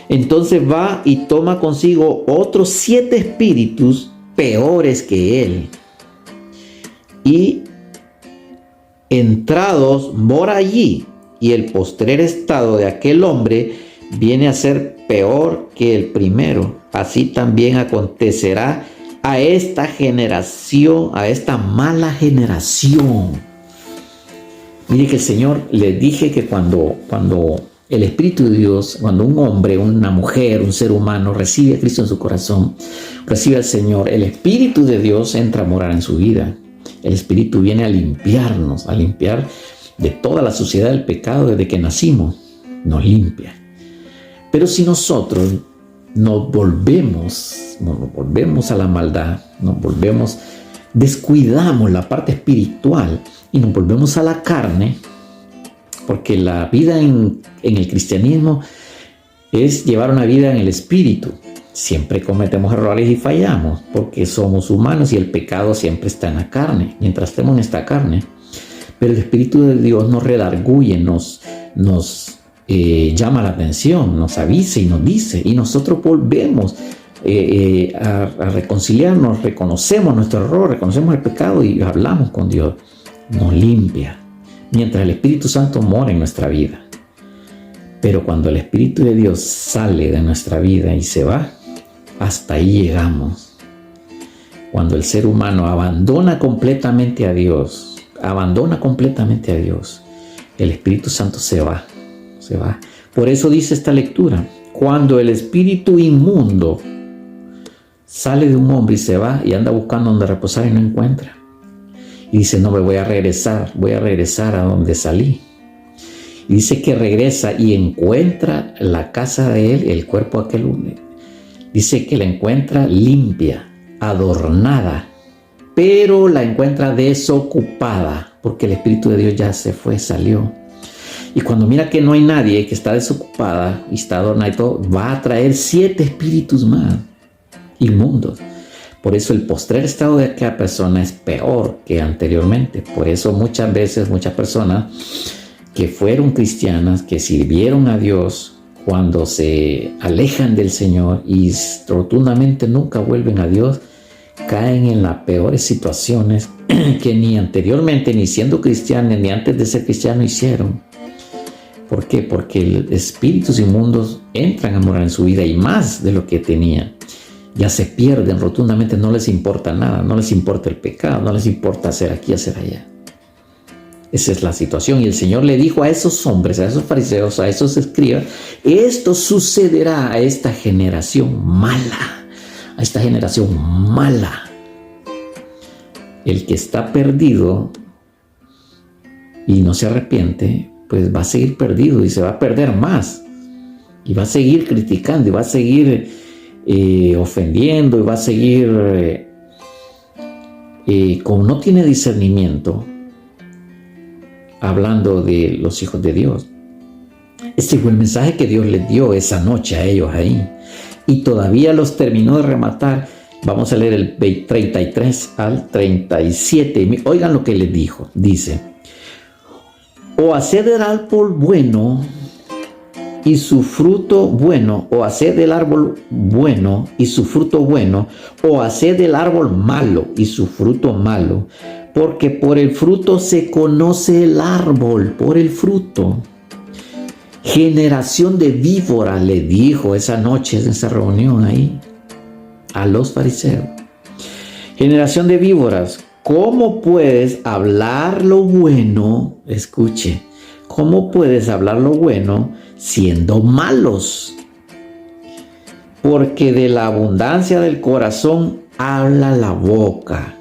Entonces va y toma consigo otros 7 espíritus peores que él, y entrados mora allí, y el postrer estado de aquel hombre viene a ser peor que el primero. Así también acontecerá a esta generación, a esta mala generación. Mire que el Señor les dije que cuando el Espíritu de Dios, cuando un hombre, una mujer, un ser humano recibe a Cristo en su corazón, recibe al Señor, el Espíritu de Dios entra a morar en su vida. El Espíritu viene a limpiarnos, a limpiar de toda la suciedad del pecado desde que nacimos. Nos limpia. Pero si nosotros nos volvemos a la maldad, descuidamos la parte espiritual y nos volvemos a la carne, porque la vida en el cristianismo es llevar una vida en el espíritu. Siempre cometemos errores y fallamos, porque somos humanos y el pecado siempre está en la carne, mientras estemos en esta carne. Pero el Espíritu de Dios nos redarguye, nos llama la atención, nos avisa y nos dice, y nosotros volvemos a reconciliarnos, reconocemos nuestro error, reconocemos el pecado y hablamos con Dios. Nos limpia, mientras el Espíritu Santo mora en nuestra vida. Pero cuando el Espíritu de Dios sale de nuestra vida y se va, hasta ahí llegamos. Cuando el ser humano abandona completamente a Dios, el Espíritu Santo se va. Por eso dice esta lectura: cuando el espíritu inmundo sale de un hombre y se va y anda buscando donde reposar y no encuentra. Y dice: no, me voy a regresar a donde salí. Y dice que regresa y encuentra la casa de él, el cuerpo de aquel hombre. Dice que la encuentra limpia, adornada, pero la encuentra desocupada, porque el Espíritu de Dios ya se fue, salió. Y cuando mira que no hay nadie, que está desocupada y está adornada y todo, va a traer 7 espíritus más inmundos. Por eso el postrer estado de aquella persona es peor que anteriormente. Por eso muchas veces, muchas personas que fueron cristianas, que sirvieron a Dios, cuando se alejan del Señor y rotundamente nunca vuelven a Dios, caen en las peores situaciones que ni anteriormente, ni siendo cristianos, ni antes de ser cristianos hicieron. ¿Por qué? Porque espíritus inmundos entran a morar en su vida, y más de lo que tenían. Ya se pierden rotundamente, no les importa nada, no les importa el pecado, no les importa hacer aquí, hacer allá. Esa es la situación. Y el Señor le dijo a esos hombres, a esos fariseos, a esos escribas, esto sucederá a esta generación mala, a esta generación mala. El que está perdido y no se arrepiente, pues va a seguir perdido y se va a perder más. Y va a seguir criticando y va a seguir ofendiendo y va a seguir, como no tiene discernimiento, hablando de los hijos de Dios. Este fue el mensaje que Dios les dio esa noche a ellos ahí. Y todavía los terminó de rematar. Vamos a leer el 33 al 37. Oigan lo que les dijo. Dice: o haced el árbol bueno y su fruto bueno, o haced el árbol bueno y su fruto bueno, o haced el árbol malo y su fruto malo, porque por el fruto se conoce el árbol, por el fruto. Generación de víboras, le dijo esa noche en esa reunión ahí a los fariseos. Generación de víboras, ¿cómo puedes hablar lo bueno? Escuche, ¿cómo puedes hablar lo bueno siendo malos? Porque de la abundancia del corazón habla la boca.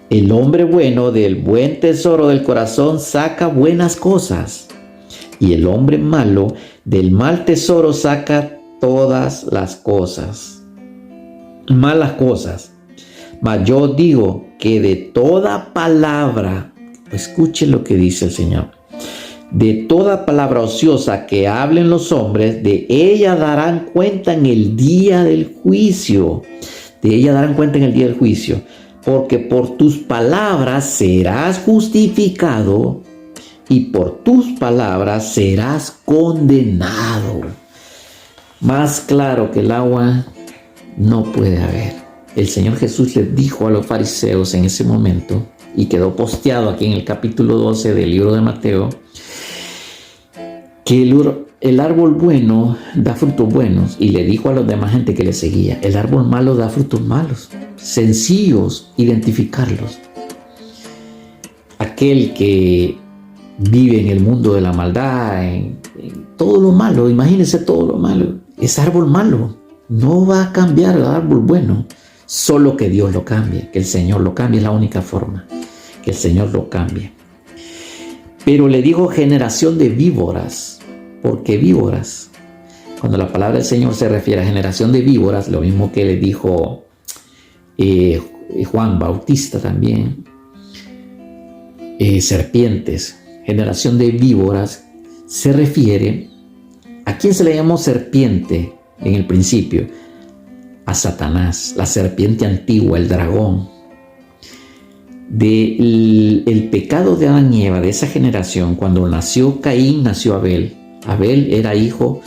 El hombre bueno del buen tesoro del corazón saca buenas cosas, y el hombre malo del mal tesoro saca todas las cosas, malas cosas. Mas yo digo que de toda palabra, escuchen lo que dice el Señor, de toda palabra ociosa que hablen los hombres, de ella darán cuenta en el día del juicio. De ella darán cuenta en el día del juicio. Porque por tus palabras serás justificado y por tus palabras serás condenado. Más claro que el agua no puede haber. El Señor Jesús les dijo a los fariseos en ese momento, y quedó posteado aquí en el capítulo 12 del libro de Mateo, que el árbol bueno da frutos buenos, y le dijo a los demás gente que le seguía, el árbol malo da frutos malos. Sencillos identificarlos. Aquel que vive en el mundo de la maldad, en todo lo malo, imagínense todo lo malo, es árbol malo, no va a cambiar el árbol bueno, solo que Dios lo cambie, que el Señor lo cambie, es la única forma, que el Señor lo cambie. Pero le dijo generación de víboras. ¿Por qué víboras? Cuando la palabra del Señor se refiere a generación de víboras, lo mismo que le dijo Juan Bautista también, serpientes, generación de víboras, se refiere a quién se le llamó serpiente en el principio, a Satanás, la serpiente antigua, el dragón. El pecado de Adán y Eva, de esa generación, cuando nació Caín, nació Abel. Abel era hijo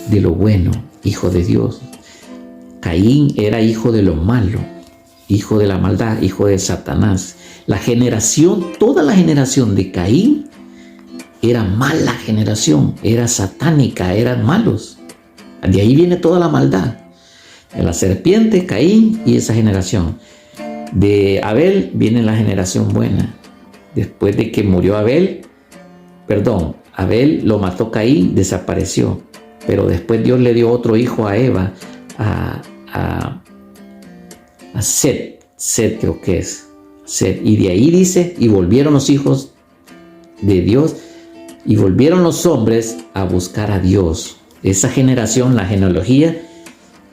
de lo bueno, hijo de Dios. Caín era hijo de lo malo, hijo de la maldad, hijo de Satanás. La generación, toda la generación de Caín era mala generación, era satánica, eran malos. De ahí viene toda la maldad. De la serpiente, Caín y esa generación. De Abel viene la generación buena. Después de que murió Abel lo mató Caín, desapareció. Pero después Dios le dio otro hijo a Eva, a Set creo que es. Set. Y de ahí dice, y volvieron los hijos de Dios, y volvieron los hombres a buscar a Dios. Esa generación, la genealogía,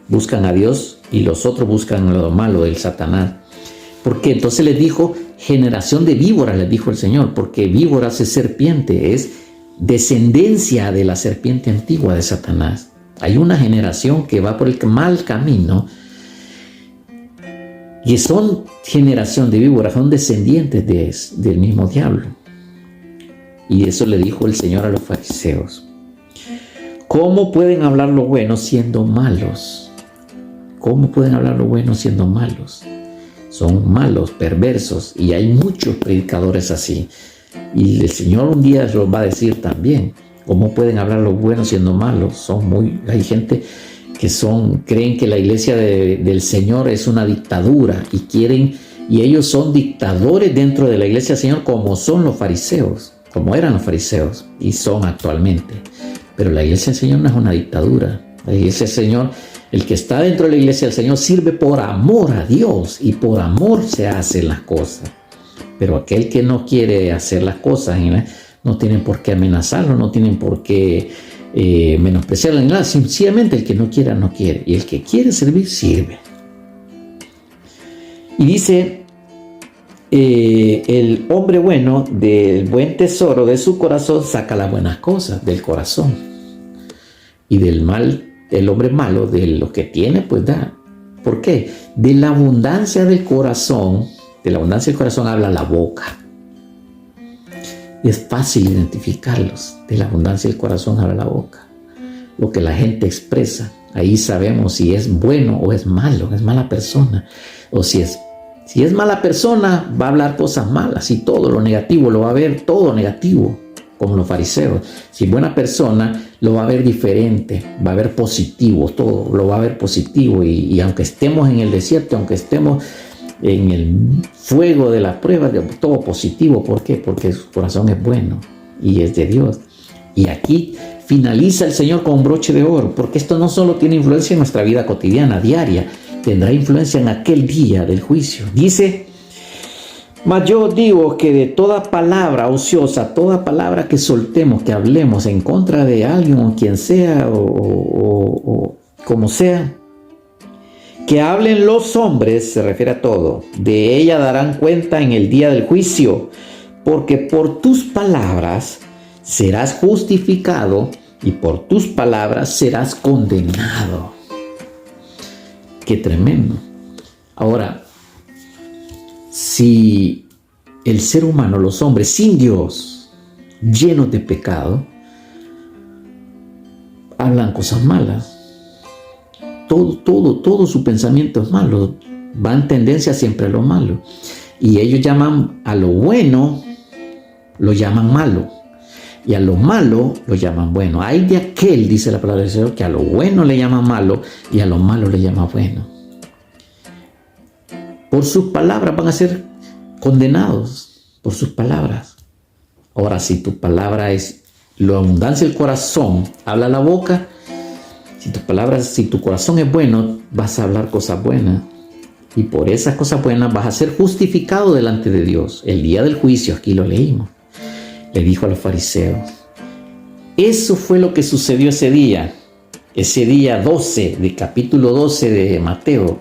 buscan a Dios y los otros buscan lo malo del Satanás. ¿Por qué? Entonces les dijo generación de víboras, les dijo el Señor, porque víboras es serpiente, es descendencia de la serpiente antigua de Satanás. Hay una generación que va por el mal camino y son generación de víboras, son descendientes del mismo diablo. Y eso le dijo el Señor a los fariseos. ¿Cómo pueden hablar lo bueno siendo malos? ¿Cómo pueden hablar lo bueno siendo malos? Son malos, perversos, y hay muchos predicadores así. Y el Señor un día los va a decir también. ¿Cómo pueden hablar lo bueno siendo malos? Hay gente que creen que la iglesia del Señor es una dictadura y quieren y ellos son dictadores dentro de la iglesia del Señor, como son los fariseos, como eran los fariseos y son actualmente. Pero la iglesia del Señor no es una dictadura. La iglesia del Señor, el que está dentro de la iglesia del Señor sirve por amor a Dios y por amor se hacen las cosas. Pero aquel que no quiere hacer las cosas, no tienen por qué amenazarlo, no tienen por qué menospreciarlo ni nada. Sencillamente el que no quiera, no quiere. Y el que quiere servir, sirve. Y dice, el hombre bueno del buen tesoro de su corazón saca las buenas cosas del corazón. Y del mal, el hombre malo, de lo que tiene, pues da. ¿Por qué? De la abundancia del corazón habla la boca. Y es fácil identificarlos. De la abundancia del corazón habla la boca. Lo que la gente expresa, ahí sabemos si es bueno o es malo, es mala persona. O si es mala persona, va a hablar cosas malas y todo lo negativo, lo va a ver todo negativo, como los fariseos. Si es buena persona, lo va a ver diferente, va a ver positivo, todo lo va a ver positivo. Y aunque estemos en el desierto, aunque estemos en el fuego de la prueba, todo positivo. ¿Por qué? Porque su corazón es bueno y es de Dios. Y aquí finaliza el Señor con un broche de oro, porque esto no solo tiene influencia en nuestra vida cotidiana, diaria, tendrá influencia en aquel día del juicio. Dice, mas yo digo que de toda palabra ociosa, toda palabra que soltemos, que hablemos en contra de alguien o quien sea o como sea, que hablen los hombres, se refiere a todo, de ella darán cuenta en el día del juicio, porque por tus palabras serás justificado y por tus palabras serás condenado. Qué tremendo. Ahora, si el ser humano, los hombres sin Dios, llenos de pecado, hablan cosas malas, todo su pensamiento es malo, va en tendencia siempre a lo malo, y ellos llaman a lo bueno, lo llaman malo, y a lo malo lo llaman bueno. Hay de aquel, dice la palabra del Señor, que a lo bueno le llama malo y a lo malo le llama bueno. Por sus palabras van a ser condenados, por sus palabras. Ahora, si tu palabra es la abundancia del corazón, habla la boca. Si tu corazón es bueno, vas a hablar cosas buenas. Y por esas cosas buenas vas a ser justificado delante de Dios. El día del juicio, aquí lo leímos. Le dijo a los fariseos. Eso fue lo que sucedió ese día 12, de capítulo 12 de Mateo.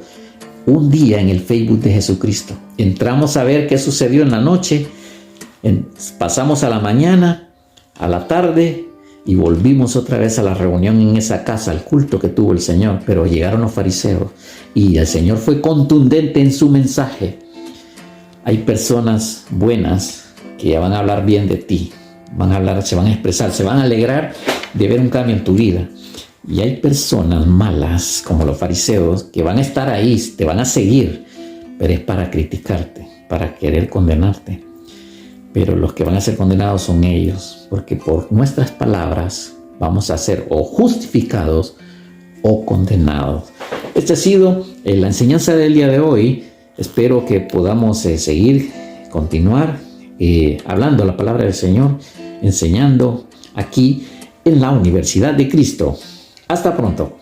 Un día en el Facebook de Jesucristo. Entramos a ver qué sucedió en la noche. Pasamos a la mañana, a la tarde, y volvimos otra vez a la reunión en esa casa, al culto que tuvo el Señor. Pero llegaron los fariseos y el Señor fue contundente en su mensaje. Hay personas buenas que ya van a hablar bien de ti, se van a expresar, se van a alegrar de ver un cambio en tu vida. Y hay personas malas, como los fariseos, que van a estar ahí, te van a seguir, pero es para criticarte, para querer condenarte. Pero los que van a ser condenados son ellos, porque por nuestras palabras vamos a ser o justificados o condenados. Esta ha sido la enseñanza del día de hoy. Espero que podamos continuar hablando la palabra del Señor, enseñando aquí en la Universidad de Cristo. Hasta pronto.